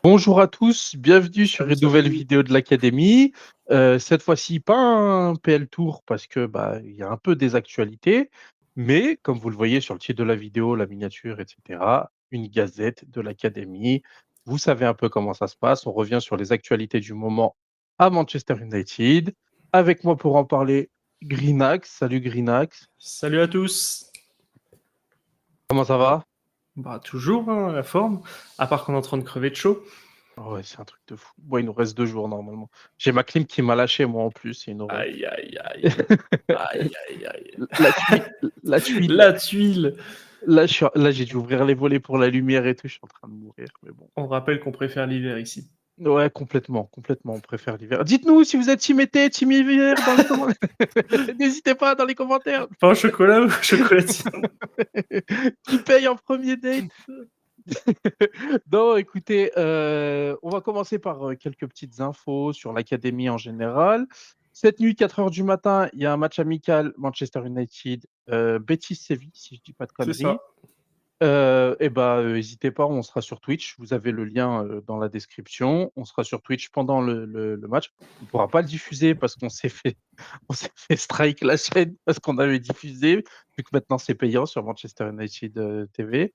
Bonjour à tous, bienvenue sur Salut, une nouvelle salut. vidéo de l'Académie. Cette fois-ci, pas un PL Tour parce que il y a un peu des actualités, mais comme vous le voyez sur le titre de la vidéo, la miniature, etc., une gazette de l'Académie. Vous savez un peu comment ça se passe. On revient sur les actualités du moment à Manchester United. Avec moi pour en parler, Greenax. Salut Greenax. Salut à tous. Comment ça va? Bah toujours hein, la forme, à part qu'on est en train de crever de chaud. Oh ouais, c'est un truc de fou. Bon, il nous reste 2 jours normalement. J'ai ma clim qui m'a lâché moi en plus, c'est une horreur. Aïe aïe aïe. Aïe aïe aïe. La tuile, la tuile. La tuile. Là, j'ai dû ouvrir les volets pour la lumière et tout. Je suis en train de mourir, mais bon. On rappelle qu'on préfère l'hiver ici. Ouais, complètement, complètement. On préfère l'hiver. Dites-nous si vous êtes team été, team hiver dans les commentaires. N'hésitez pas dans les commentaires. Pain au chocolat ou chocolatine? Qui paye en premier date? Non, écoutez, on va commencer par quelques petites infos sur l'académie en général. Cette nuit, 4 heures du matin, il y a un match amical Manchester United, Betis-Séville, si je dis pas de C'est ça. conneries. N'hésitez pas, on sera sur Twitch. Vous avez le lien dans la description. On sera sur Twitch pendant le match. On ne pourra pas le diffuser parce qu'on s'est fait, on s'est fait strike la chaîne parce qu'on avait diffusé, vu que maintenant c'est payant sur Manchester United TV.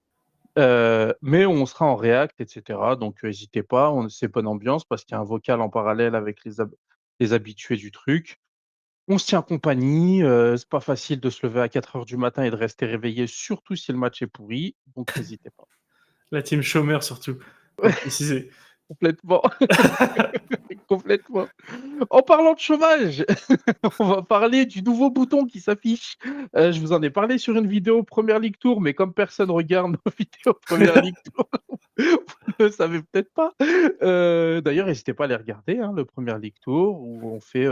Mais on sera en React, etc. Donc n'hésitez pas, c'est bonne ambiance parce qu'il y a un vocal en parallèle avec les habitués du truc. On se tient compagnie, c'est pas facile de se lever à 4 heures du matin et de rester réveillé, surtout si le match est pourri, donc n'hésitez pas. La team chômeur surtout. Faut le préciser. Complètement, complètement. En parlant de chômage, on va parler du nouveau bouton qui s'affiche. Je vous en ai parlé sur une vidéo Première League Tour, mais comme personne regarde nos vidéos Première League Tour, vous ne le savez peut-être pas. D'ailleurs, n'hésitez pas à les regarder, hein, le Première League Tour, où on fait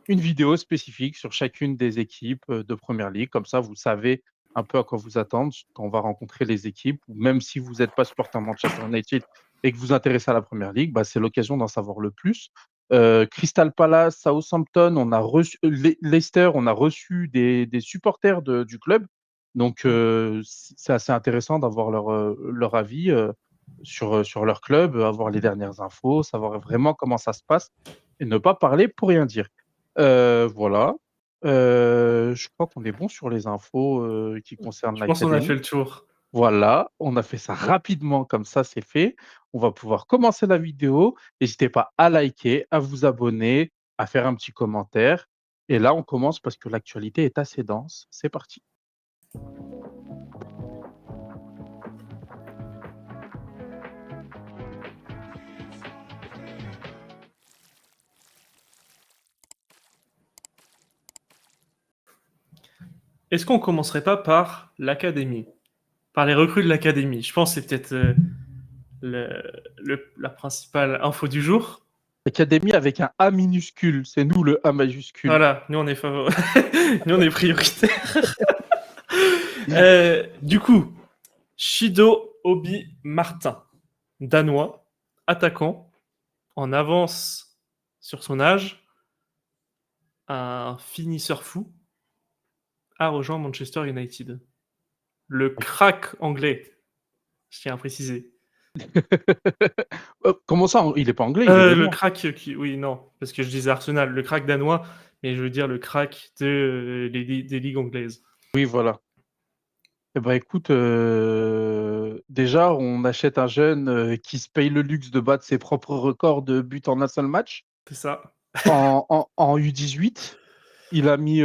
une vidéo spécifique sur chacune des équipes de Première Ligue. Comme ça, vous savez un peu à quoi vous attendre quand on va rencontrer les équipes. Ou même si vous n'êtes pas supporter Manchester United et que vous vous intéressez à la Première Ligue, c'est l'occasion d'en savoir le plus. Crystal Palace, Southampton, on a reçu Leicester, on a reçu des supporters du club. Donc, c'est assez intéressant d'avoir leur avis sur leur club, avoir les dernières infos, savoir vraiment comment ça se passe et ne pas parler pour rien dire. Voilà. Je crois qu'on est bon sur les infos qui concernent Je pense qu'on a fait l'académie. le tour. Voilà, on a fait ça rapidement, comme ça c'est fait. On va pouvoir commencer la vidéo. N'hésitez pas à liker, à vous abonner, à faire un petit commentaire. Et là, on commence parce que l'actualité est assez dense. C'est parti. Est-ce qu'on commencerait pas par l'académie? Par les recrues de l'académie. Je pense que c'est peut-être la principale info du jour. Académie avec un A minuscule, c'est nous le A majuscule. Voilà, nous on est nous on est prioritaire. Du coup, Shido Obi Martin, danois, attaquant, en avance sur son âge, un finisseur fou, a rejoint Manchester United. Le crack anglais, je tiens à préciser. Comment ça? Il est pas anglais, il est Le danois. crack, oui, non, parce que je disais Arsenal, le crack danois, mais je veux dire le crack des ligues anglaises. Oui, voilà. Eh ben, écoute, déjà, on achète un jeune qui se paye le luxe de battre ses propres records de buts en un seul match. C'est ça. En U18, il a mis.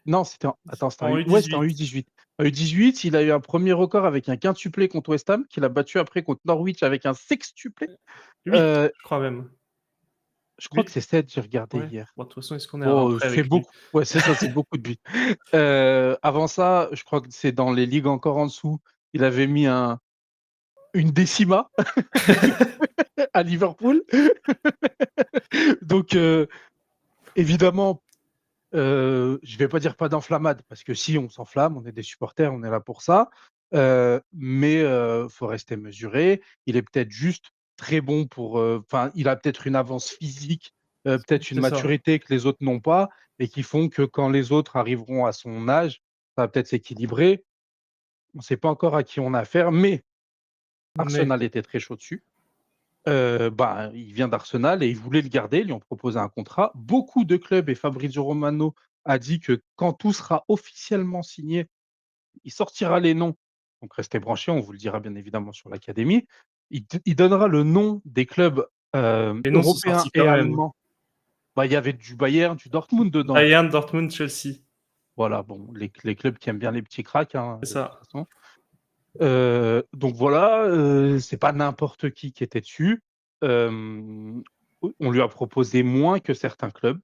Non, attends, En ouais, c'était en U18. U18. En U18, il a eu un premier record avec un quintuplé contre West Ham, qu'il a battu après contre Norwich avec un sextuplé. 8, Euh, je crois même. je crois que 8. c'est 7, j'ai regardé Ouais. hier. Bon, de toute façon, est-ce qu'on est à un Bon, prêt c'est avec lui? beaucoup. Ouais, c'est ça, c'est beaucoup de buts. Avant ça, je crois que c'est dans les ligues encore en dessous. Il avait mis une décima à Liverpool. Donc, évidemment, je vais pas dire pas d'enflammade, parce que si on s'enflamme, on est des supporters, on est là pour ça. Mais faut rester mesuré. Il est peut-être juste très bon pour. Enfin, il a peut-être une avance physique, peut-être une C'est ça. maturité que les autres n'ont pas, et qui font que quand les autres arriveront à son âge, ça va peut-être s'équilibrer. On ne sait pas encore à qui on a affaire, mais Mais Arsenal était très chaud dessus. Il vient d'Arsenal et ils voulaient le garder, ils lui ont proposé un contrat. Beaucoup de clubs et Fabrizio Romano a dit que quand tout sera officiellement signé, il sortira les noms. Donc restez branchés, on vous le dira bien évidemment sur l'académie. Il donnera le nom des clubs Les noms sont européens sortis et quand même. allemands. Il y avait du Bayern, du Dortmund dedans. Bayern, Dortmund, Chelsea. Voilà, bon, les clubs qui aiment bien les petits cracks, hein, C'est de toute ça. façon. Donc voilà, c'est pas n'importe qui était dessus. Euh, on lui a proposé moins que certains clubs,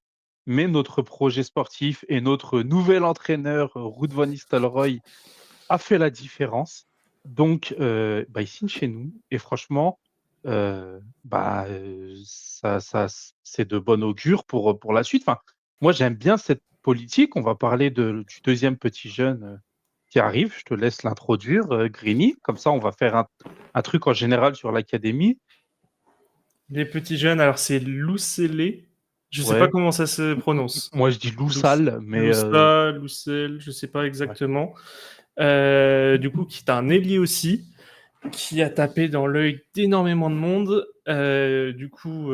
mais notre projet sportif et notre nouvel entraîneur, Ruud van Nistelrooy, a fait la différence. Donc, il signe chez nous. Et franchement, c'est de bon augure pour la suite. Enfin, moi, j'aime bien cette politique. On va parler du deuxième petit jeune qui arrive. Je te laisse l'introduire, Greeny. Comme ça, on va faire un truc en général sur l'académie. Les petits jeunes, alors c'est Loussélé. Je sais pas Ouais. comment ça se prononce. Moi, je dis Loussal, mais Loussa, Loussel, je sais pas ouais. exactement. Du coup, qui est un ailier aussi, qui a tapé dans l'œil d'énormément de monde. Du coup,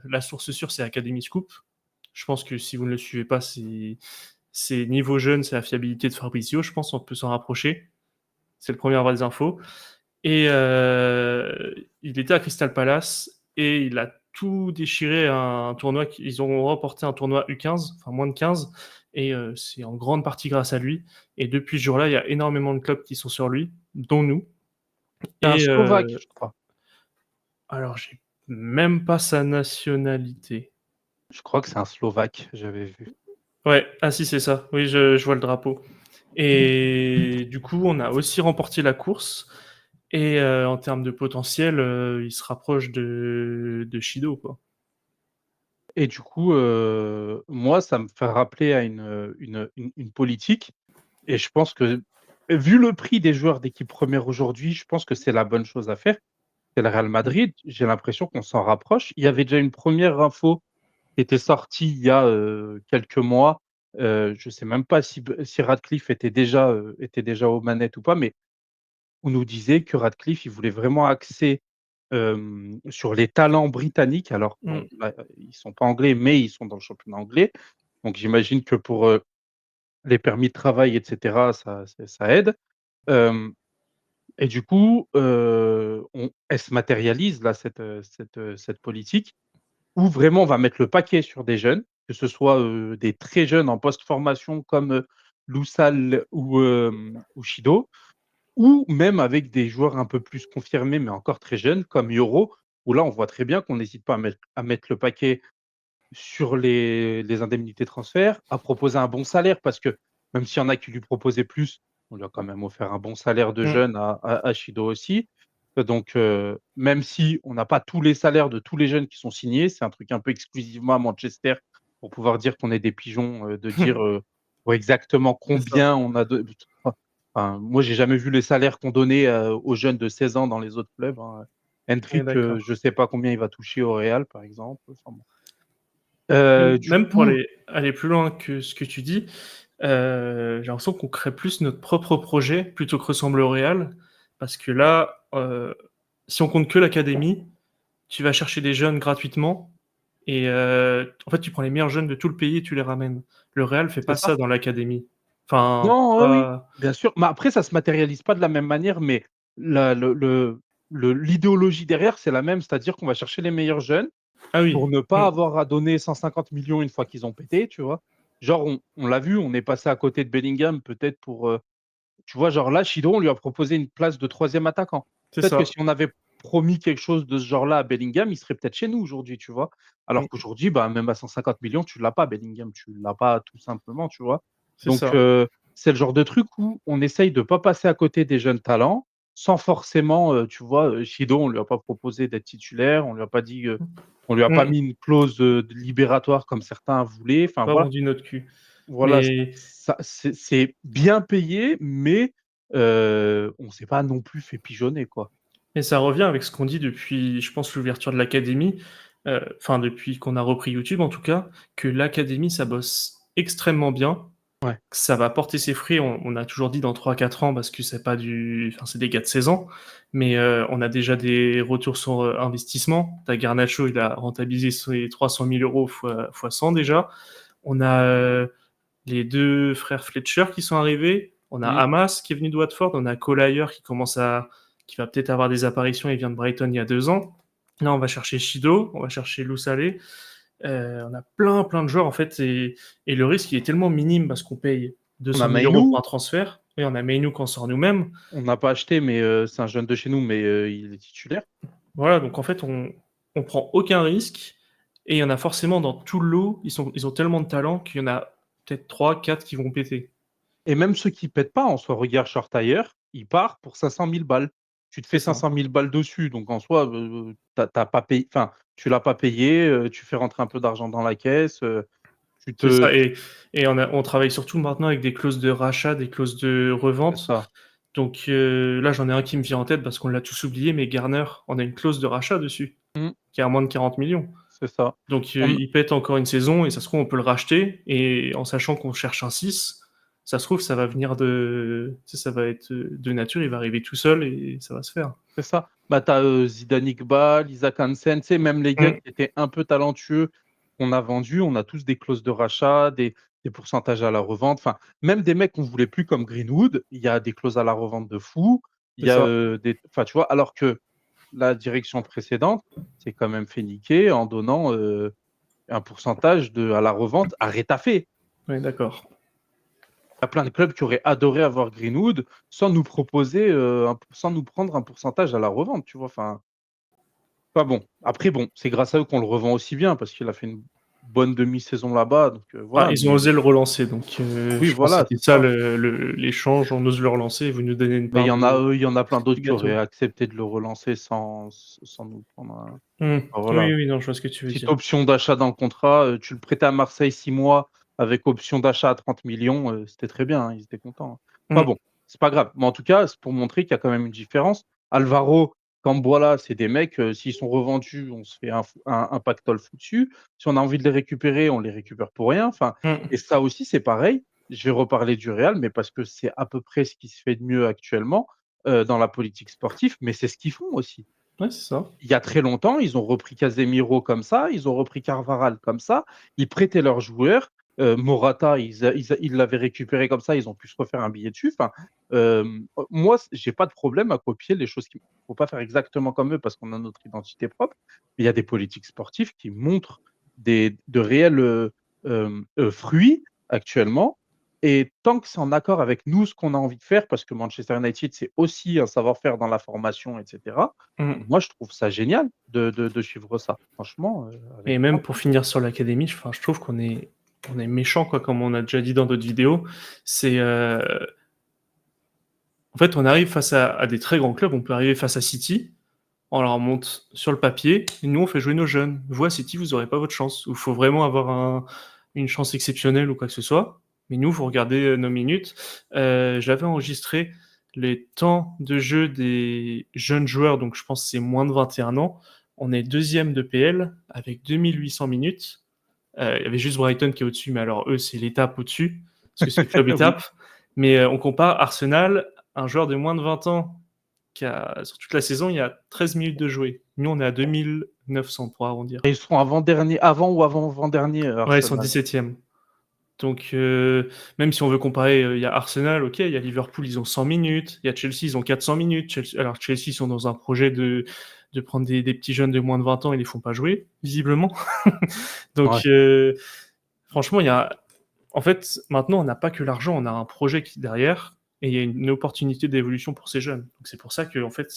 la source sûre, c'est Academy Scoop. Je pense que si vous ne le suivez pas, c'est niveau jeune, c'est la fiabilité de Fabrizio. Je pense qu'on peut s'en rapprocher. C'est le premier à avoir des infos. Et il était à Crystal Palace et il a tout déchiré à un tournoi. Ils ont remporté un tournoi U15, enfin moins de 15, et c'est en grande partie grâce à lui. Et depuis ce jour-là, il y a énormément de clubs qui sont sur lui, dont nous. C'est un Et Slovaque, je crois. alors, j'ai même pas sa nationalité. Je crois que c'est un Slovaque, j'avais vu. Ouais, ah si, c'est ça. Oui, je vois le drapeau. Et du coup, on a aussi remporté la course. Et en termes de potentiel, il se rapproche de Shido, quoi. Et du coup, moi, ça me fait rappeler à une politique. Et je pense que, vu le prix des joueurs d'équipe première aujourd'hui, je pense que c'est la bonne chose à faire. C'est le Real Madrid. J'ai l'impression qu'on s'en rapproche. Il y avait déjà une première info qui était sortie il y a quelques mois. Je ne sais même pas si Radcliffe était déjà aux manettes ou pas, mais on nous disait que Radcliffe, il voulait vraiment axer sur les talents britanniques. Alors, Mm. bon, là, ils ne sont pas anglais, mais ils sont dans le championnat anglais. Donc, j'imagine que pour les permis de travail, etc., ça aide. Euh, et du coup, elle se matérialise, là, cette politique, où vraiment on va mettre le paquet sur des jeunes, que ce soit des très jeunes en post-formation comme Loussal ou Shido, ou même avec des joueurs un peu plus confirmés, mais encore très jeunes, comme Yoro, où là, on voit très bien qu'on n'hésite pas à mettre le paquet sur les indemnités de transfert, à proposer un bon salaire, parce que même s'il y en a qui lui proposaient plus, on lui a quand même offert un bon salaire de Mm. jeune à Shido aussi. Donc, même si on n'a pas tous les salaires de tous les jeunes qui sont signés, c'est un truc un peu exclusivement à Manchester pour pouvoir dire qu'on est des pigeons, de dire exactement C'est ça. combien on a de. Enfin, moi, j'ai jamais vu les salaires qu'on donnait aux jeunes de 16 ans dans les autres clubs, hein. On est Hendrick, d'accord. je sais pas combien il va toucher au Real, par exemple. Enfin, bon. Même, Du même pour coup, aller plus loin que ce que tu dis, j'ai l'impression qu'on crée plus notre propre projet plutôt que ressembler au réel. Parce que là, si on compte que l'académie, tu vas chercher des jeunes gratuitement. Et en fait, tu prends les meilleurs jeunes de tout le pays et tu les ramènes. Le Real fait c'est pas ça. ça dans l'académie. Enfin, Non, oui, oui, pas... bien sûr. Mais après, ça se matérialise pas de la même manière, mais l'idéologie derrière, c'est la même, c'est-à-dire qu'on va chercher les meilleurs jeunes Ah pour oui. ne pas Mm. avoir à donner 150 millions une fois qu'ils ont pété, tu vois. Genre, on l'a vu, on est passé à côté de Bellingham, peut-être pour, tu vois, genre là, Chido, on lui a proposé une place de troisième attaquant. C'est Peut-être que ça. si on avait promis quelque chose de ce genre-là à Bellingham, il serait peut-être chez nous aujourd'hui, tu vois. Alors Mm. qu'aujourd'hui, même à 150 millions, tu l'as pas, Bellingham, tu l'as pas tout simplement, tu vois. C'est Donc, ça. c'est le genre de truc où on essaye de pas passer à côté des jeunes talents sans forcément, tu vois, Chido, on lui a pas proposé d'être titulaire, on lui a pas dit, on lui a pas Mm. mis une clause de libératoire comme certains voulaient. Enfin, Pas voilà. vendu notre cul. Voilà, Mais, c'est bien payé, mais on ne s'est pas non plus fait pigeonner, quoi. mais ça revient avec ce qu'on dit depuis, je pense, l'ouverture de l'académie, enfin depuis qu'on a repris YouTube en tout cas, que l'académie, ça bosse extrêmement bien. Ouais. Ça va porter ses fruits. On a toujours dit dans 3-4 ans parce que c'est pas c'est des gars de 16 ans, mais on a déjà des retours sur investissement. T'as Garnacho, il a rentabilisé ses 300 000 euros fois 100 déjà. On a les deux frères Fletcher qui sont arrivés. On a Mm. Hamas qui est venu de Watford. On a Collier qui va peut-être avoir des apparitions. Il vient de Brighton il y a 2 ans. Là, on va chercher Shido, on va chercher Lousalé. On a plein de joueurs en fait et le risque il est tellement minime parce qu'on paye On a 200 000 euros pour Mainou, un transfert et on a Mainou qu'on sort nous-mêmes. on n'a pas acheté, mais c'est un jeune de chez nous, mais il est titulaire. Voilà, donc en fait on prend aucun risque et il y en a forcément dans tout le lot, ils ont tellement de talent qu'il y en a peut-être 3-4 qui vont péter. Et même ceux qui pètent pas, en soi, regarde Shortire, il part pour 500 000 balles. Tu te C'est fais ça. 500 000 balles dessus, donc en soi, t'as pas payé, enfin, tu l'as pas payé, tu fais rentrer un peu d'argent dans la caisse, tu C'est te. ça. Et on travaille surtout maintenant avec des clauses de rachat, des clauses de C'est revente. ça, Donc là, j'en ai un qui me vient en tête parce qu'on l'a tous oublié, mais Garner, on a une clause de rachat dessus, Mm, qui est à moins de 40 millions. c'est ça. Donc On- il pète encore une saison et ça se trouve, on peut le racheter. Et en sachant qu'on cherche un 6, ça se trouve, ça va venir ça va être de nature, il va arriver tout seul et ça va se faire. C'est ça. Bah, t'as Zidane Iqbal, Isaac Hansen, tu sais, même les gars Mm. qui étaient un peu talentueux qu'on a vendus, on a tous des clauses de rachat, des pourcentages à la revente. Enfin, même des mecs qu'on voulait plus comme Greenwood, il y a des clauses à la revente de fou. Il C'est y a ça. des. Enfin, tu vois, alors que la direction précédente s'est quand même fait niquer en donnant un pourcentage à la revente à Rétafé. Oui, d'accord. Il y a plein de clubs qui auraient adoré avoir Greenwood sans nous proposer, sans nous prendre un pourcentage à la revente, tu vois. Enfin. Pas bon. Après, bon, c'est grâce à eux qu'on le revend aussi bien parce qu'il a fait une bonne demi-saison là-bas. Donc Ah, voilà. ils ont Mais osé le relancer, donc oui, je pense que voilà, c'était c'est ça ça. l'échange. On ose le relancer et vous nous donnez une Mais part il y en a plein du d'autres qui auraient gâteau. accepté de le relancer sans nous prendre un. Mm. Enfin, Oui, voilà. oui, non, je vois ce que tu veux Petite dire. option d'achat dans le contrat. Tu le prêtais à Marseille 6 mois avec option d'achat à 30 millions. C'était très bien. Ils étaient contents. Hein. Pas Mm. bon. C'est pas grave. Mais en tout cas, c'est pour montrer qu'il y a quand même une différence. Alvaro, Camboila, c'est des mecs, s'ils sont revendus, on se fait un pactole foutu. Si on a envie de les récupérer, on les récupère pour rien. Enfin, et Mm. ça aussi, c'est pareil. Je vais reparler du Real, mais parce que c'est à peu près ce qui se fait de mieux actuellement dans la politique sportive, mais c'est ce qu'ils font aussi. Ouais, c'est ça. Il y a très longtemps, ils ont repris Casemiro comme ça, ils ont repris Carvaral comme ça, ils prêtaient leurs joueurs. Morata, ils l'avaient récupéré comme ça, ils ont pu se refaire un billet dessus. Enfin, moi, j'ai pas de problème à copier les choses. Il ne faut pas faire exactement comme eux parce qu'on a notre identité propre. Mais il y a des politiques sportives qui montrent de réels fruits actuellement. Et tant que c'est en accord avec nous, ce qu'on a envie de faire, parce que Manchester United, c'est aussi un savoir-faire dans la formation, etc. Mm. Moi, je trouve ça génial de suivre ça. Franchement, avec Et grand même pour plaisir. finir sur l'académie, je trouve on est méchant, quoi, comme on a déjà dit dans d'autres vidéos. C'est en fait, on arrive face à des très grands clubs. On peut arriver face à City, on leur monte sur le papier, et nous on fait jouer nos jeunes. Vous à City, vous n'aurez pas votre chance. Il faut vraiment avoir une chance exceptionnelle ou quoi que ce soit. Mais nous, vous regardez nos minutes. J'avais enregistré les temps de jeu des jeunes joueurs, donc je pense que c'est moins de 21 ans. On est deuxième de PL avec 2800 minutes. Il y avait juste Brighton qui est au-dessus, mais alors eux, c'est l'étape au-dessus, parce que c'est le club Oui. étape. Mais on compare Arsenal, un joueur de moins de 20 ans sur toute la saison, il y a 13 minutes de jouer. Nous, on est à 2900 pour arrondir. Et ils seront avant-dernier, avant ou avant-avant-dernier, Ouais, ils sont Arsenal. 17e. Donc, même si on veut comparer, il y a Arsenal, ok, il y a Liverpool, ils ont 100 minutes, il y a Chelsea, ils ont 400 minutes. Alors, Chelsea, ils sont dans un projet de prendre des petits jeunes de moins de 20 ans, ils les font pas jouer, visiblement. Donc, Ouais. franchement, en fait, maintenant, on n'a pas que l'argent, on a un projet derrière, et il y a une opportunité d'évolution pour ces jeunes. Donc, c'est pour ça que, en fait,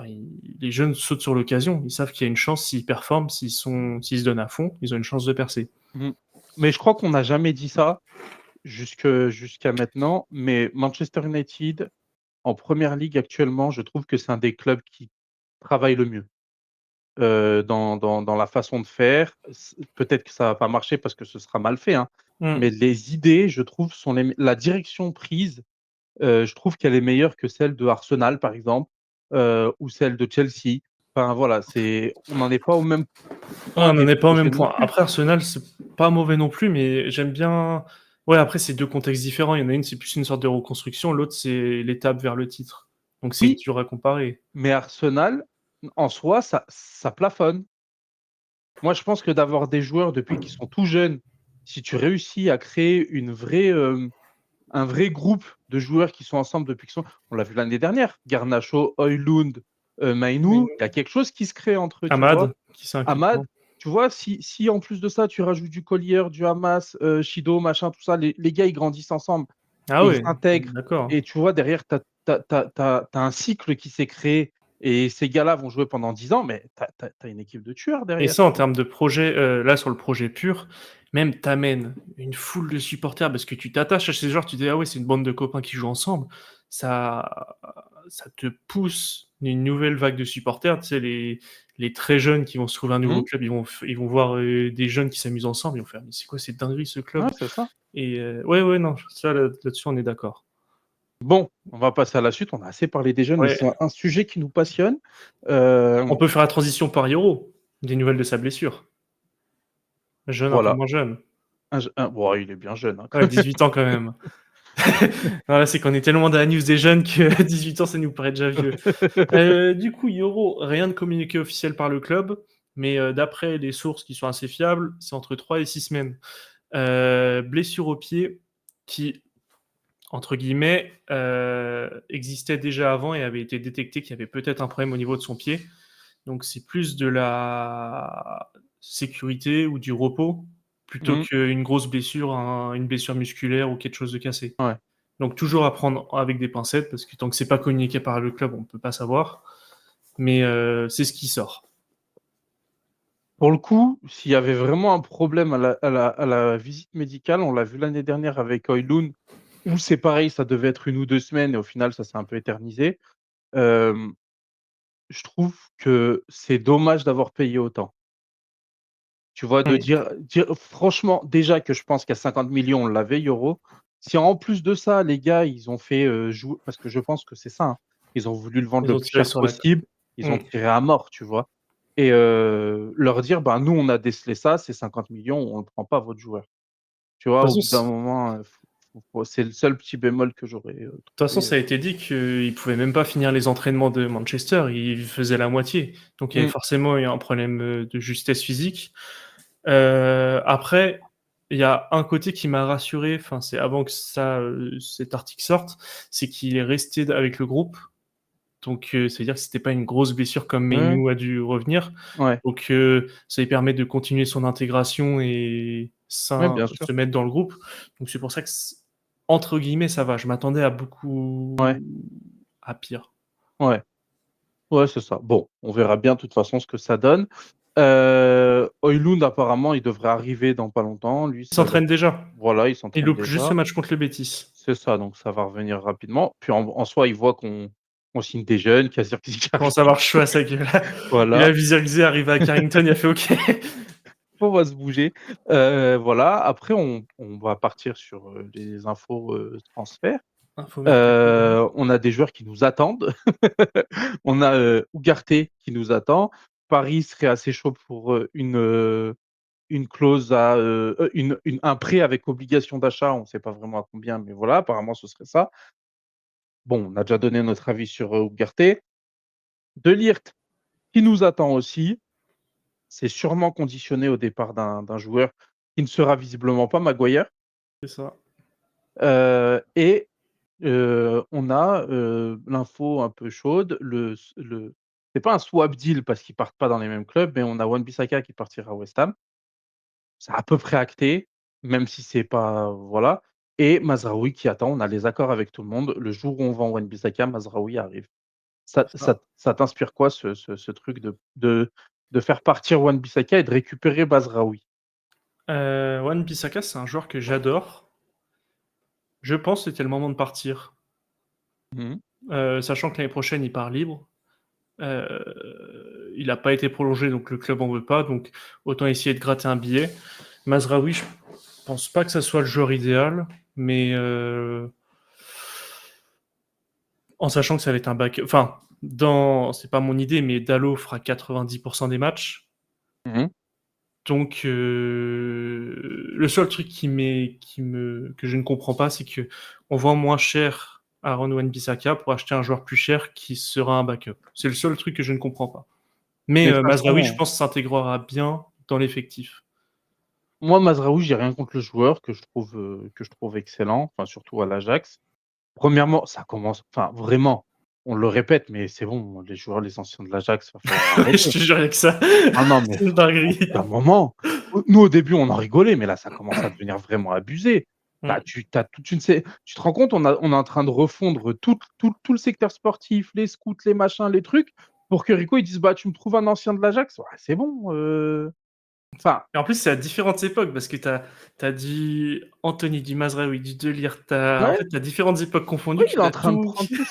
les jeunes sautent sur l'occasion. Ils savent qu'il y a une chance, s'ils performent, s'ils se donnent à fond, ils ont une chance de percer. Mm. Mais je crois qu'on n'a jamais dit ça jusqu'à maintenant. Mais Manchester United, en première ligue actuellement, je trouve que c'est un des clubs qui travaille le mieux dans la façon de faire. Peut-être que ça va pas marcher parce que ce sera mal fait, hein. Mm. Mais les idées, je trouve, la direction prise. Je trouve qu'elle est meilleure que celle de Arsenal, par exemple, ou celle de Chelsea. Enfin, voilà, on n'en est pas au même Ouais, point on n'en des est pas au projets même non point. plus. Après, Arsenal, c'est pas mauvais non plus, mais j'aime bien. Ouais, après, c'est deux contextes différents. Il y en a une, c'est plus une sorte de reconstruction, l'autre, c'est l'étape vers le titre. Donc c'est Oui, dur à comparer. mais Arsenal, en soi, ça plafonne. Moi, je pense que d'avoir des joueurs depuis qu'ils sont tout jeunes, si tu réussis à créer un vrai groupe de joueurs qui sont ensemble depuis qu'ils sont. On l'a vu l'année dernière, Garnacho, Højlund, Mais Mainoo, il y a quelque chose qui se crée entre eux, tu vois. Ahmad, qui s'inclut Ahmad, dedans. tu vois, si en plus de ça, tu rajoutes du Collier, du Hamas, Shido, machin, tout ça, les gars, ils grandissent ensemble Ah et ils ouais, s'intègrent. Et d'accord. tu vois, derrière, tu as un cycle qui s'est créé et ces gars-là vont jouer pendant 10 ans, mais tu as une équipe de tueurs Et derrière, ça, en tu vois. termes de projet, là, sur le projet pur, même t'amènes une foule de supporters parce que tu t'attaches à ces joueurs, tu dis: «Ah ouais, c'est une bande de copains qui jouent ensemble». Ça ça te pousse une nouvelle vague de supporters. Tu sais, les très jeunes qui vont se trouver un nouveau Mhm. club, ils vont voir, des jeunes qui s'amusent ensemble, ils vont faire: «Mais c'est quoi cette dinguerie, ce Ouais, club?» c'est ça. Et ouais, ouais, non, ça, là-dessus, on est d'accord. Bon, on va passer à la suite. On a assez parlé des jeunes, mais Ouais, c'est un sujet qui nous passionne. Euh, on peut faire la transition par Yoro, des nouvelles de sa blessure. Jeune, un peu voilà. moins jeune. Bon, il est bien jeune, hein. Ouais, 18 ans quand même. Voilà, c'est qu'on est tellement dans la news des jeunes que 18 ans, ça nous paraît déjà vieux. Du coup, Yoro, rien de communiqué officiel par le club, mais d'après les sources qui sont assez fiables, c'est entre 3 et 6 semaines. Blessure au pied qui, entre guillemets, existait déjà avant et avait été détecté qu'il y avait peut-être un problème au niveau de son pied. Donc c'est plus de la sécurité ou du repos plutôt Mhm. qu'une grosse blessure, une blessure musculaire ou quelque chose de cassé. Ouais. Donc toujours à prendre avec des pincettes parce que tant que c'est pas communiqué par le club, on peut pas savoir. Mais c'est ce qui sort. Pour le coup, s'il y avait vraiment un problème à la visite médicale, on l'a vu l'année dernière avec Højlund, où c'est pareil, ça devait être 1 ou 2 semaines et au final, ça s'est un peu éternisé. Euh, je trouve que c'est dommage d'avoir payé autant. Tu vois, de Mm. dire franchement, déjà que je pense qu'à 50 millions, on l'avait, Euro. Si en plus de ça, les gars, ils ont fait jouer, parce que je pense que c'est ça, hein, ils ont voulu le vendre Ils le ont plus tiré cher sur la. possible, ils Mm. ont tiré à mort, tu vois. Et leur dire, ben, nous, on a décelé ça, c'est 50 millions, on ne le prend pas, votre joueur. Tu vois, De au toute bout d'un façon, moment, c'est le seul petit bémol que j'aurais de toute façon, trouvé. ça a été dit qu'ils pouvaient même pas finir les entraînements de Manchester, ils faisaient la moitié. Donc il y avait Mm, forcément eu un problème de justesse physique. Après, il y a un côté qui m'a rassuré, enfin c'est avant que ça, cet article sorte, c'est qu'il est resté avec le groupe. Donc ça veut dire que c'était pas une grosse blessure comme ouais, Mainoo a dû revenir. ouais, Donc ça lui permet de continuer son intégration et ouais, bien sûr. se mettre dans le groupe. Donc c'est pour ça que entre guillemets ça va. Je m'attendais à Ouais, beaucoup à pire. ouais. Ouais, c'est ça. Bon, on verra bien de toute façon ce que ça donne. Højlund, apparemment, il devrait arriver dans pas longtemps. Lui, Il ça a l'air. s'entraîne déjà. Voilà, il Il s'entraîne loupe juste déjà. le match contre le Betis. C'est ça, donc ça va revenir rapidement. Puis en soi, il voit qu'on signe des jeunes, qu'Azir qui Il arrive. commence à avoir chaud à sa gueule. Il a Voilà, vu Zirkzee arriver à Carrington, il a fait OK. on va se bouger. Voilà, après, on va partir sur les infos transferts. Info mercato. On a des joueurs qui nous attendent. On a Ugarte qui nous attend. Paris serait assez chaud pour une clause un prêt avec obligation d'achat. On ne sait pas vraiment à combien, mais voilà, apparemment ce serait ça. Bon, on a déjà donné notre avis sur Ugarte. De Ligt qui nous attend aussi. C'est sûrement conditionné au départ d'un joueur qui ne sera visiblement pas Maguire. C'est ça. Et on a l'info un peu chaude. C'est pas un swap deal parce qu'ils partent pas dans les mêmes clubs, mais on a Wan-Bissaka qui partira à West Ham. C'est à peu près acté, même si c'est pas voilà. Et Mazraoui qui attend. On a les accords avec tout le monde. Le jour où on vend Wan-Bissaka, Mazraoui arrive. C'est ça. Ça t'inspire quoi ce truc de faire partir Wan-Bissaka et de récupérer Mazraoui? Wan-Bissaka, c'est un joueur que j'adore. Je pense que c'était le moment de partir. Mhm. Sachant que l'année prochaine, il part libre. Il n'a pas été prolongé, donc le club en veut pas. Donc autant essayer de gratter un billet. Mazraoui, je pense pas que ça soit le joueur idéal, mais en sachant que ça va être un back. Enfin, c'est pas mon idée, mais Dalot fera 90% des matchs. Mhm. Donc, le seul truc que je ne comprends pas, c'est que on vend moins cher Aaron Wan-Bissaka pour acheter un joueur plus cher qui sera un backup. C'est le seul truc que je ne comprends pas. Mais Mais de toute Mazraoui, je façon, pense, s'intégrera bien dans l'effectif. moi, Mazraoui, j'ai rien contre le joueur que je trouve excellent, enfin, surtout à l'Ajax. Premièrement, ça commence, enfin, vraiment, on le répète, mais c'est bon, les joueurs, les anciens de l'Ajax, va falloir Je arrêter. te jure, avec ça, Ah non, mais c'est une au dinguerie. bout d'un moment, nous, au début, on en rigolait, mais là, ça commence à devenir vraiment abusé. Mmh. Tu as toute une sé tu te rends compte, on est en train de refondre tout le secteur sportif, les scouts, les machins, les trucs, pour que Rico, il dise: «Bah, tu me trouves un ancien de l'Ajax?» Ouais, c'est bon, enfin, Et en plus, c'est à différentes époques parce que tu as du Anthony, du Mazraoui, du De Ligt, en ouais, fait, tu as différentes époques oui, confondues, il est tu en as train de tout. prendre tous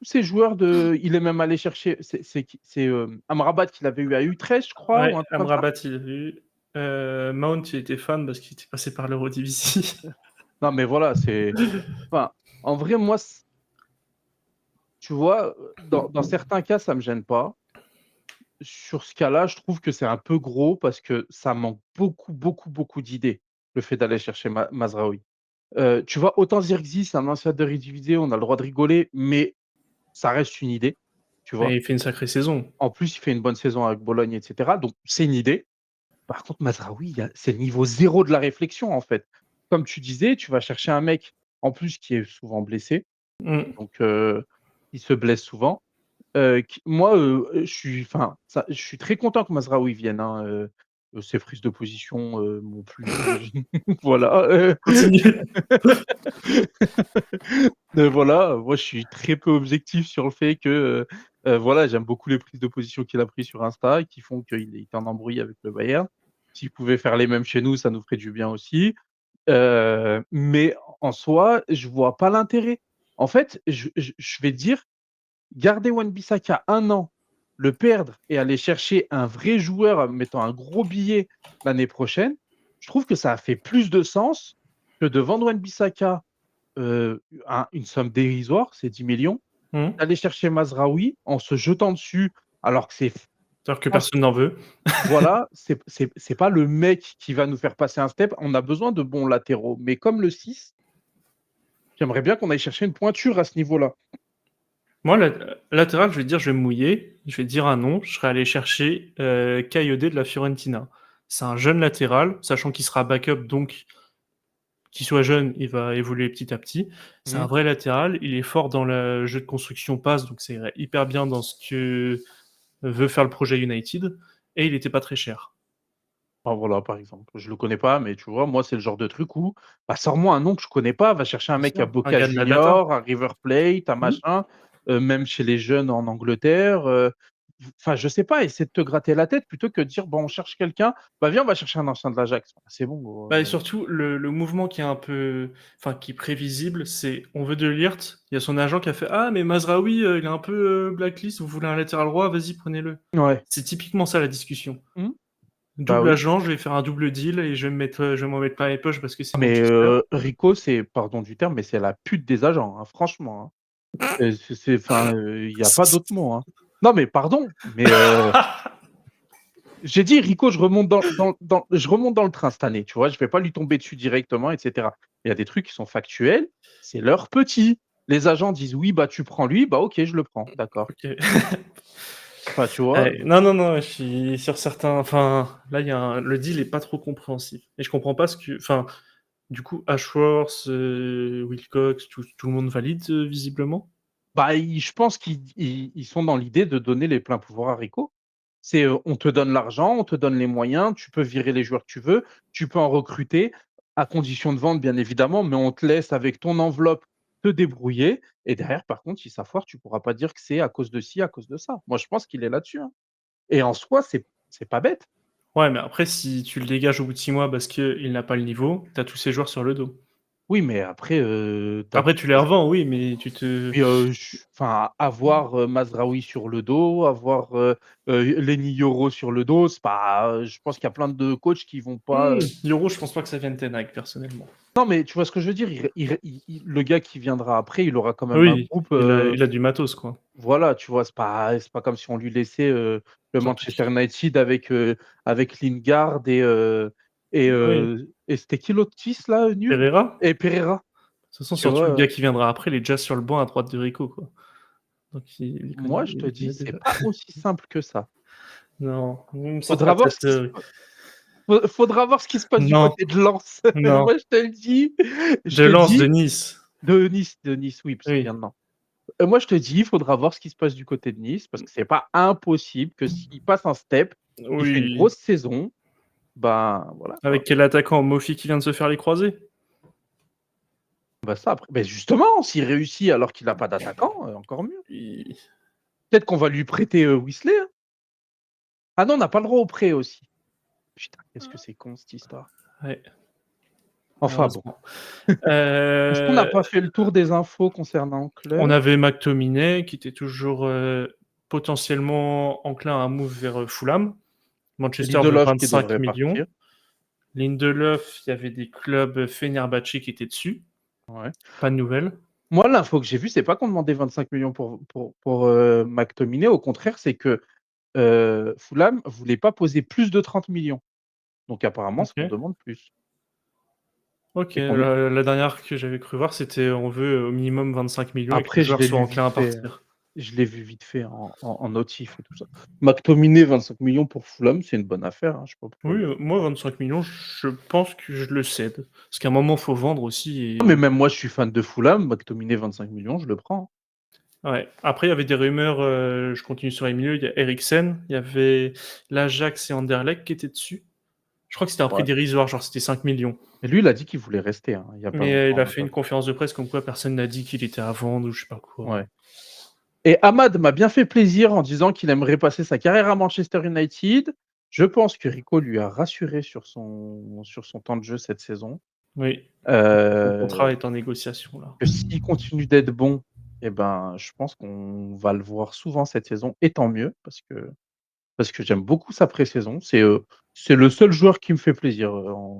ces joueurs il est même allé chercher c'est qui? C'est, Amrabat qu'il avait eu à Utrecht, je crois, Ouais, ou un truc comme ça? Amrabat, il a eu. Mount, il était fan parce qu'il était passé par l'Eredivisie. Non, mais voilà, enfin, en vrai, moi, tu vois, dans certains cas, ça me gêne pas. Sur ce cas-là, je trouve que c'est un peu gros parce que ça manque beaucoup, beaucoup, beaucoup d'idées, le fait d'aller chercher Mazraoui. Tu vois, autant Zirkzee, c'est un ancien d'Eredivisie, on a le droit de rigoler, mais ça reste une idée, tu Et vois? il fait une sacrée saison. En plus, il fait une bonne saison avec Bologne et cetera, donc c'est une idée. Par contre, Mazraoui, c'est le niveau zéro de la réflexion, en fait. Comme tu disais, tu vas chercher un mec, en plus, qui est souvent blessé, Mmh. donc il se blesse souvent. Qui moi, je suis très content que Mazraoui vienne, hein, ses prises de position, m'ont plu, voilà, Continue. voilà, moi je suis très peu objectif sur le fait que, voilà, j'aime beaucoup les prises de position qu'il a prises sur Insta, qui font qu'il est en embrouille avec le Bayern. S'il pouvait faire les mêmes chez nous, ça nous ferait du bien aussi, mais en soi, je vois pas l'intérêt. En fait, je vais te dire, garder Wan-Bissaka 1 an, le perdre et aller chercher un vrai joueur en mettant un gros billet l'année prochaine, je trouve que ça a fait plus de sens que de vendre Wan-Bissaka, une somme dérisoire, c'est 10 millions, Mmh. d'aller chercher Mazraoui en se jetant dessus alors que c'est Alors que personne franchement, n'en veut. voilà, c'est pas le mec qui va nous faire passer un step. On a besoin de bons latéraux, mais comme le 6, j'aimerais bien qu'on aille chercher une pointure à ce niveau-là. Moi, latéral, je vais te dire, je vais me mouiller, je vais te dire un nom, je serais allé chercher Kayode de la Fiorentina. C'est un jeune latéral, sachant qu'il sera backup, donc qu'il soit jeune, il va évoluer petit à petit. C'est un Mmh. vrai latéral, il est fort dans le jeu de construction passe, donc c'est hyper bien dans ce que veut faire le projet United, et il était pas très cher. Enfin voilà, par exemple, je le connais pas, mais tu vois, moi, c'est le genre de truc où, bah, sors-moi un nom que je connais pas, va chercher un C'est mec ça, à un Boca gars de la data. Juniors, à River Plate, à Mmh. machin, même chez les jeunes en Angleterre, enfin, je sais pas, essaie de te gratter la tête plutôt que de dire: «Bon, on cherche quelqu'un, bah, viens, on va chercher un ancien de l'Ajax». Bah, c'est bon, Bah, et surtout, le mouvement qui est un peu, enfin, qui est prévisible, c'est on veut De Ligt, il y a son agent qui a fait: «Ah, mais Mazraoui, il est un peu blacklist, vous voulez un latéral droit, vas-y, prenez-le». ouais. C'est typiquement ça la discussion. Mmh. Bah, Double oui. agent, je vais faire un double deal et je vais m'en mettre plein les poches parce que c'est Mais Manchester. Rico, c'est pardon du terme, mais c'est la pute des agents, hein, franchement, hein. C'est enfin, il y a pas d'autre mot, hein. Non, mais pardon, mais j'ai dit: «Rico, je remonte dans le train cette année», tu vois? Je vais pas lui tomber dessus directement et cetera. Il y a des trucs qui sont factuels, c'est leur petit. Les agents disent: «Oui, bah, tu prends lui», bah, OK, je le prends, d'accord. OK. Enfin, tu vois? Non, non, non, je suis sur certains, enfin, là, il y a le deal est pas trop compréhensif et je comprends pas ce que, enfin, du coup, Ashworth, Wilcox, tout le monde valide, visiblement? Bah, je pense qu'ils sont dans l'idée de donner les pleins pouvoirs à Rico. C'est, on te donne l'argent, on te donne les moyens, tu peux virer les joueurs que tu veux, tu peux en recruter, à condition de vendre bien évidemment, mais on te laisse avec ton enveloppe te débrouiller et derrière par contre si ça foire, tu pourras pas dire que c'est à cause de ci, à cause de ça. Moi je pense qu'il est là-dessus, hein, et en soi c'est pas bête. Ouais, mais après, si tu le dégages au bout de 6 mois parce qu'il n'a pas le niveau, tu as tous ces joueurs sur le dos. Oui, mais après, tu Après, tu les revends, oui, mais tu te. puis, enfin, avoir, Mazraoui sur le dos, avoir, Lenny Yoro sur le dos, c'est pas, je pense qu'il y a plein de coachs qui vont pas, Yoro, je pense pas que ça vienne Ten Hag, personnellement. non, mais tu vois ce que je veux dire? Le gars qui viendra après, il aura quand même un Oui, groupe, il a du matos, quoi. voilà, tu vois? C'est pas comme si on lui laissait, le Sur le Manchester tapis. United avec Lingard et c'était qui l'autre fils là, nul? Pereira? Et Pereira, De toute façon, tu surtout le vois? gars qui viendra après, il est déjà sur le banc à droite de Rico, quoi. Donc Moi je il te les dis, connaît c'est déjà. pas aussi simple que ça. Non, me sors Faudra pas de voir ce cette qui se théorie. faudra voir ce qui se passe du Non, côté de Lens. non. Moi je te le dis, je De te Lens, de dis Nice. de Nice, oui, parce qu'il Oui. vient de Nantes. Moi je te dis, il faudra voir ce qui se passe du côté de Nice, parce que c'est pas impossible que s'il passe un step, il fait une Oui. grosse saison, ben, voilà quoi. Avec quel attaquant? Mofi qui vient de se faire les croisés? Bah ça après, beh justement, s'il réussit alors qu'il a pas d'attaquant, encore mieux. I Peut-être qu'on va lui prêter, Weasley, hein? Ah non, on n'a pas le droit au prêt aussi. Putain, qu'est-ce que c'est con cette histoire. Ouais, Enfin bon. malheureusement. Est-ce qu'on n'a Heu, pas fait le tour des infos concernant le on club? avait McTominay qui était toujours, potentiellement enclin à un move vers, Fulham. Manchester veut Lindelof qui 25 devrait 000 000. partir. Lindelof, il y avait des clubs, Fenerbahçe qui étaient dessus. Ouais. Pas de nouvelles. Moi, l'info que j'ai vue, c'est pas qu'on demandait 25 millions pour McTominay. Au contraire, c'est que, Fulham voulait pas poser plus de 30 millions. Donc apparemment, c'est qu'on OK. demande plus. OK, Et qu'on est la dernière que j'avais cru voir, c'était on veut au minimum 25 000 000 et que le après, je joueur l'ai soit lu vite enclin à fait, partir. je l'ai vu vite fait en notif et tout ça. McTominay, 25 millions pour Fulham, c'est une bonne affaire, hein, je sais pas pourquoi Oui, ils moi 25 000 000, je pense que je le cède. Parce qu'à un moment, faut vendre aussi non, mais et même moi, je suis fan de Fulham, McTominay 25 millions, je le prends. ouais. Après, il y avait des rumeurs, je continue sur les milieux, il y a Eriksen, il y avait l'Ajax et Anderlecht qui étaient dessus. Je crois que c'était un prix Ouais. dérisoire, genre c'était 5 millions. Et lui, il a dit qu'il voulait rester, hein, il y a pas Mais, il longtemps, a là, fait une conférence de presse comme quoi personne n'a dit qu'il était à vendre ou je sais pas quoi. ouais. Et Ahmad m'a bien fait plaisir en disant qu'il aimerait passer sa carrière à Manchester United. Je pense que Rico lui a rassuré sur son temps de jeu cette saison. Oui, son Heu, contrat est en négociation là. que s'il continue d'être bon, et ben, je pense qu'on va le voir souvent cette saison et tant mieux parce que j'aime beaucoup sa pré-saison. C'est le seul joueur qui me fait plaisir,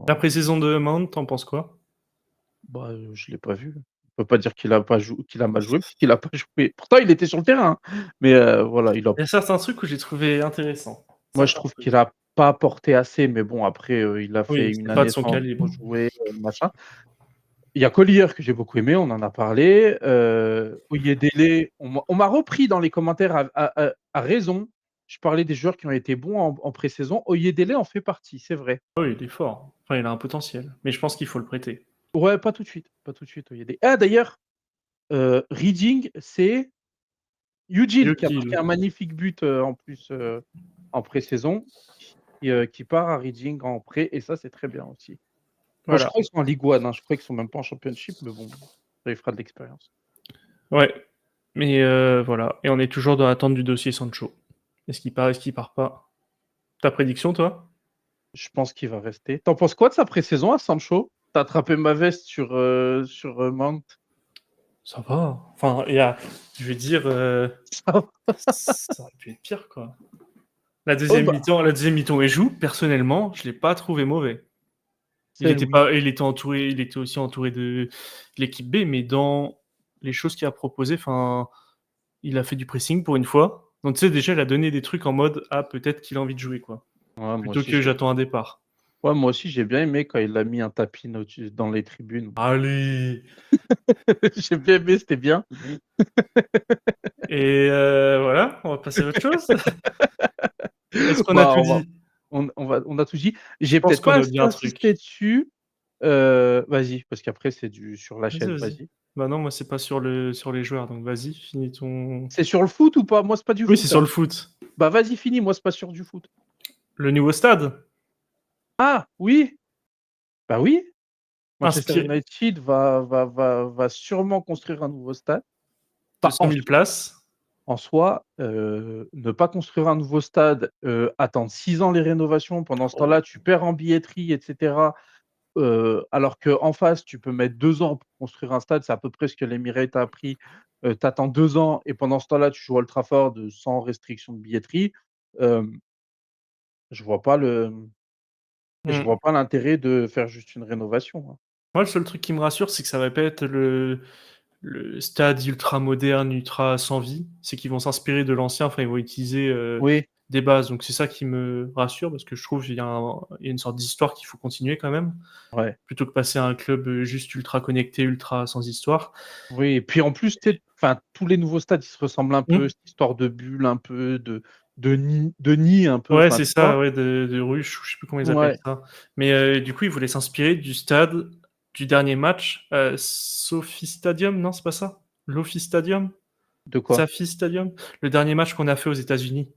La pré-saison de Mount, tu en penses quoi? bah, je l'ai pas vu. On peut pas dire qu'il a mal joué parce qu'il a pas joué. Pourtant il était sur le terrain, hein, mais voilà, Il y a certains trucs que j'ai trouvé intéressants. moi je Certains trouve qu'il trucs. a pas apporté assez, mais bon après, il a fait Oui, une c'est pas de année son sans calibre. trop jouer, machin. Il y a Collier que j'ai beaucoup aimé, on en a parlé, Oyedele, on m'a repris dans les commentaires à raison. Je parlais des joueurs qui ont été bons en pré-saison. Oyedele en fait partie, c'est vrai. Oui, il est fort. Enfin, il a un potentiel, mais je pense qu'il faut le prêter. Ouais, pas tout de suite Oyedele. Ah d'ailleurs, Reading, c'est Ujil qui a marqué Utile. un magnifique but, en plus, en pré-saison, qui part à Reading en prêt et ça, c'est très bien aussi. Moi, je Voilà. crois qu'ils sont en Ligue 1, hein, je crois qu'ils sont même pas en Championship, mais bon, ça lui fera de l'expérience. Ouais, mais voilà et on est toujours dans l'attente du dossier Sancho. Est-ce qu'il part, est-ce qu'il part pas? Ta prédiction, toi? Je pense qu'il va rester. Tu en penses quoi de sa pré-saison à Sancho? Tu as attrapé ma veste sur Mount. Ça va. Enfin, il y a je veux dire, Ça va. ça aurait pu être pire, quoi. Oh bah, La deuxième mi-temps, il joue. Personnellement, je l'ai pas trouvé mauvais. c'est oui. Il était aussi entouré de l'équipe B, mais dans les choses qu'il a proposées, enfin, il a fait du pressing pour une fois. Donc tu sais, déjà, il a donné des trucs en mode: «Ah, peut-être qu'il a envie de jouer, quoi», Ouais, moi plutôt aussi, que «J'attends un départ». j'ai bien aimé quand il a mis un tapis dans les tribunes. Allez! J'ai bien aimé, c'était bien. Et voilà, on va passer à autre chose. Est-ce qu'on a Bah, tout dit? on a tout dit. Je J'ai pense peut-être pas qu'on a assez oublié un insisté truc. dessus. Vas-y, parce qu'après c'est du sur la Vas-y, chaîne, vas-y. vas-y. Bah non, moi, c'est pas sur les joueurs, donc vas-y, finis ton C'est sur le foot ou pas? Moi, c'est pas du oui, c'est foot, sur hein. le foot. Bah, vas-y, finis, moi, c'est pas sur du foot. Le nouveau stade, Ah! Oui! Bah, oui, Manchester inspiré United va sûrement construire un nouveau stade. de Bah, 100 000 places. en soi, ne pas construire un nouveau stade, attendre 6 ans les rénovations, pendant ce Oh. temps-là, tu perds en billetterie et cetera, alors qu'en face, tu peux mettre 2 ans pour construire un stade, c'est à peu près ce que l'Emirates a pris. Tu attends 2 ans et pendant ce temps-là, tu joues à Old Trafford, sans restriction de billetterie. Hem, je vois pas je Mmh. vois pas l'intérêt de faire juste une rénovation, hein. Moi, le seul truc qui me rassure, c'est que ça va pas être le stade ultra moderne, ultra sans vie, c'est qu'ils vont s'inspirer de l'ancien, enfin ils vont utiliser Oui, des bases. Donc c'est ça qui me rassure parce que je trouve qu'il y a, il y a une sorte d'histoire qu'il faut continuer quand même, ouais. plutôt que passer à un club juste ultra connecté, ultra sans histoire. Oui, et puis en plus, tu sais, enfin, tous les nouveaux stades, ils se ressemblent un peu, Mmh. cette histoire de bulle un peu, de nid un peu, Ouais, enfin, c'est tu vois? ça, ouais, de ruche, ou je sais plus comment ils appellent Ouais, ça. Mais du coup, ils voulaient s'inspirer du stade du dernier match, Sophie Stadium, non, c'est pas ça? Lofi Stadium? de quoi? Safi Stadium? Le dernier match qu'on a fait aux États-Unis.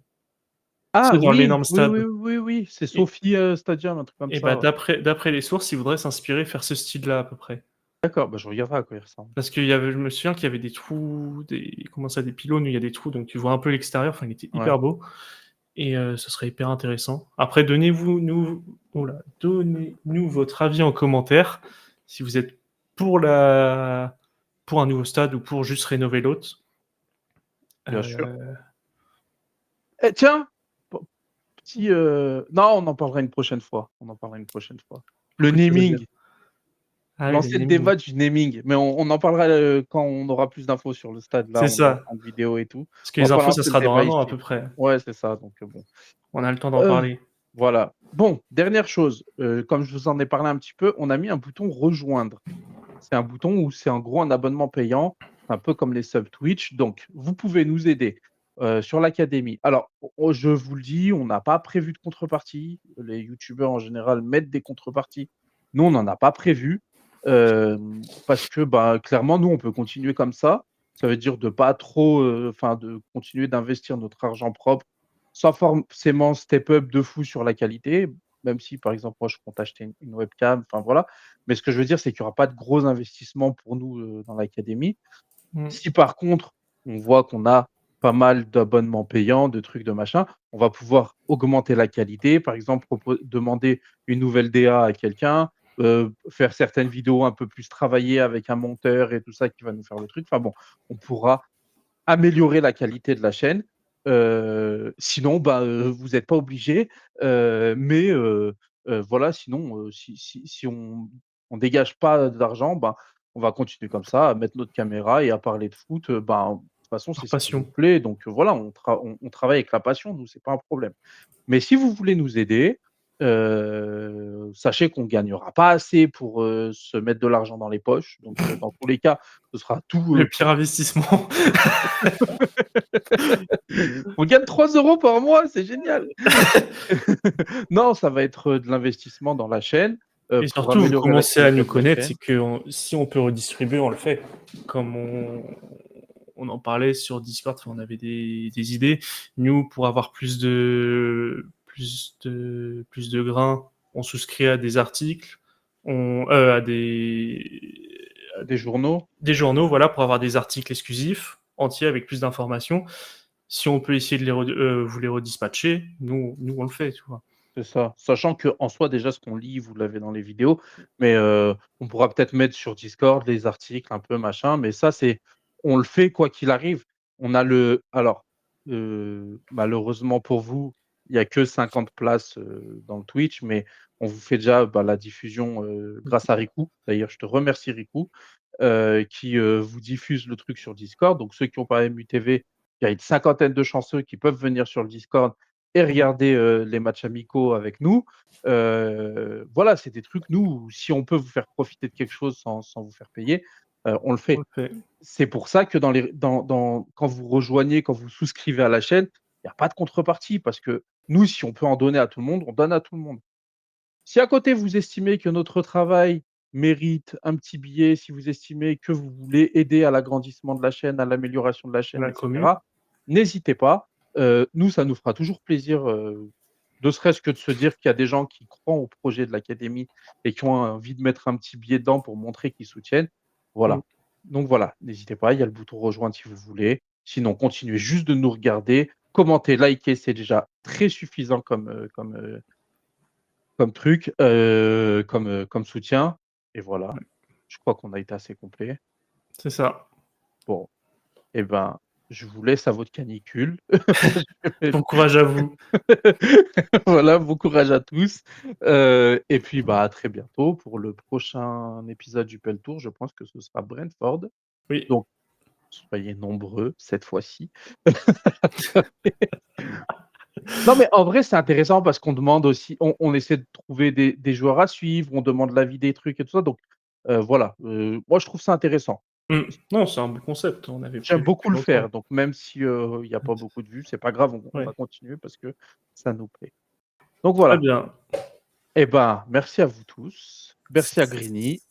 Ah C'est dans oui, l'énorme oui, stade. oui, oui, oui, c'est Et Sophie, Stadium, un truc comme et bah, ça, ouais. d'après les sources, ils voudraient s'inspirer, faire ce style-là à peu près. D'accord, bah, je regarderai à quoi il ressemble. Parce qu'il y avait, je me souviens qu'il y avait des trous, des comment ça? Des pylônes où il y a des trous, donc tu vois un peu l'extérieur, enfin il était Ouais, hyper beau. Et ce serait hyper intéressant. Après, donnez-nous votre avis en commentaire, si vous êtes pour la pour un nouveau stade ou pour juste rénover l'autre. bien sûr. Heu, Eh tiens! Petit, non, on en parlera une prochaine fois, on en parlera une prochaine fois. Le Beaucoup de choses à dire. naming, Ah oui, les lancer le naming. débat du naming, mais on en parlera, quand on aura plus d'infos sur le stade. Là, C'est on est en ça. train de vidéo et tout. Parce que On va les pas infos, ça lancer le sera dans débat 1 an à ici. peu près. Ouais, c'est ça, donc bon. On a le temps d'en Heu, parler. voilà. Bon, dernière chose, comme je vous en ai parlé un petit peu, on a mis un bouton rejoindre. C'est un bouton où c'est en gros un abonnement payant, un peu comme les subs Twitch. Donc vous pouvez nous aider, sur l'académie. Alors, je vous le dis, on n'a pas prévu de contrepartie. Les youtubeurs en général mettent des contreparties. Nous, on n'en a pas prévu, parce que, bah, clairement, nous, on peut continuer comme ça. Ça veut dire de pas trop, enfin de continuer d'investir notre argent propre, sans forcément step up de fou sur la qualité. Même si, par exemple, moi, je compte acheter une webcam, enfin voilà. Mais ce que je veux dire, c'est qu'il y aura pas de gros investissements pour nous, dans l'académie. Mmh. Si par contre, on voit qu'on a pas mal d'abonnements payants, de trucs, de machin, on va pouvoir augmenter la qualité. Par exemple, demander une nouvelle DA à quelqu'un, faire certaines vidéos un peu plus travaillées avec un monteur et tout ça qui va nous faire le truc. Enfin bon, on pourra améliorer la qualité de la chaîne. Sinon, bah, vous êtes pas obligés, mais voilà, sinon, si on dégage pas d'argent, ben, on va continuer comme ça, à mettre notre caméra et à parler de foot, ben, de toute façon, Par c'est ce qui nous passion. plaît, donc voilà, on travaille avec la passion, nous, c'est pas un problème. Mais si vous voulez nous aider, sachez qu'on gagnera pas assez pour, se mettre de l'argent dans les poches, donc dans tous les cas, ce sera tout, Le pire pour investissement. on gagne 3 € par mois, c'est génial! Non, ça va être, de l'investissement dans la chaîne, Et pour surtout, vous améliorer la commencez à qualité nous de la connaître, c'est chaîne. que si on peut redistribuer, on le fait. Comme on en parlait sur Discord, enfin, on avait des idées. Nous, pour avoir plus de grains, on souscrit à des articles, à Des journaux? des journaux, voilà, pour avoir des articles exclusifs, entiers, avec plus d'informations. Si on peut essayer de vous les redispatcher, nous on le fait, tu vois. C'est ça. Sachant qu'en soi, déjà, ce qu'on lit, vous l'avez dans les vidéos, mais on pourra peut-être mettre sur Discord les articles un peu machin, mais ça, on le fait quoi qu'il arrive. On a alors, malheureusement pour vous, il y a que 50 places, dans le Twitch, mais on vous fait déjà, bah, la diffusion, grâce à Riku. D'ailleurs, je te remercie Riku, qui, vous diffuse le truc sur Discord. Donc ceux qui ont pas MUTV, il y a une cinquantaine de chanceux qui peuvent venir sur le Discord et Mmh. regarder, les matchs amicaux avec nous. Voilà, c'est des trucs, nous, si on peut vous faire profiter de quelque chose sans vous faire payer, on le On fait. le fait. C'est pour ça que quand vous rejoignez, quand vous souscrivez à la chaîne, il y a pas de contrepartie parce que nous, si on peut en donner à tout le monde, on donne à tout le monde. Si à côté vous estimez que notre travail mérite un petit billet, si vous estimez que vous voulez aider à l'agrandissement de la chaîne, à l'amélioration de la chaîne La et commu. cetera, n'hésitez pas. Nous, ça nous fera toujours plaisir, ne serait-ce que de se dire qu'il y a des gens qui croient au projet de l'académie et qui ont envie de mettre un petit billet dedans pour montrer qu'ils soutiennent. Mmh. Voilà. Donc voilà, n'hésitez pas, il y a le bouton rejoindre si vous voulez. Sinon, continuez juste de nous regarder, commentez, likez, c'est déjà très suffisant comme truc, comme soutien et voilà. Ouais, Je crois qu'on a été assez complet. c'est ça. Bon et ben, je vous laisse à votre canicule. Bon courage à vous. Voilà, bon courage à tous, et puis, bah, à très bientôt pour le prochain épisode du Pel Tour. Je pense que ce sera Brentford. Oui. Donc, soyez nombreux cette fois-ci. Non, mais en vrai, c'est intéressant parce qu'on demande aussi, on essaie de trouver des joueurs à suivre, on demande l'avis des trucs et tout ça. Donc, voilà, moi je trouve ça intéressant. Mmh. Non, c'est un bon concept, on avait J'aime prévu beaucoup depuis le faire, longtemps. donc même si, il y a pas beaucoup de vues, c'est pas grave, on Ouais. va continuer parce que ça nous plaît. Donc Très voilà. bien. Eh ben, merci à vous tous. Merci à Grigny.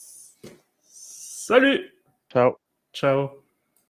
Salut! Ciao. Ciao.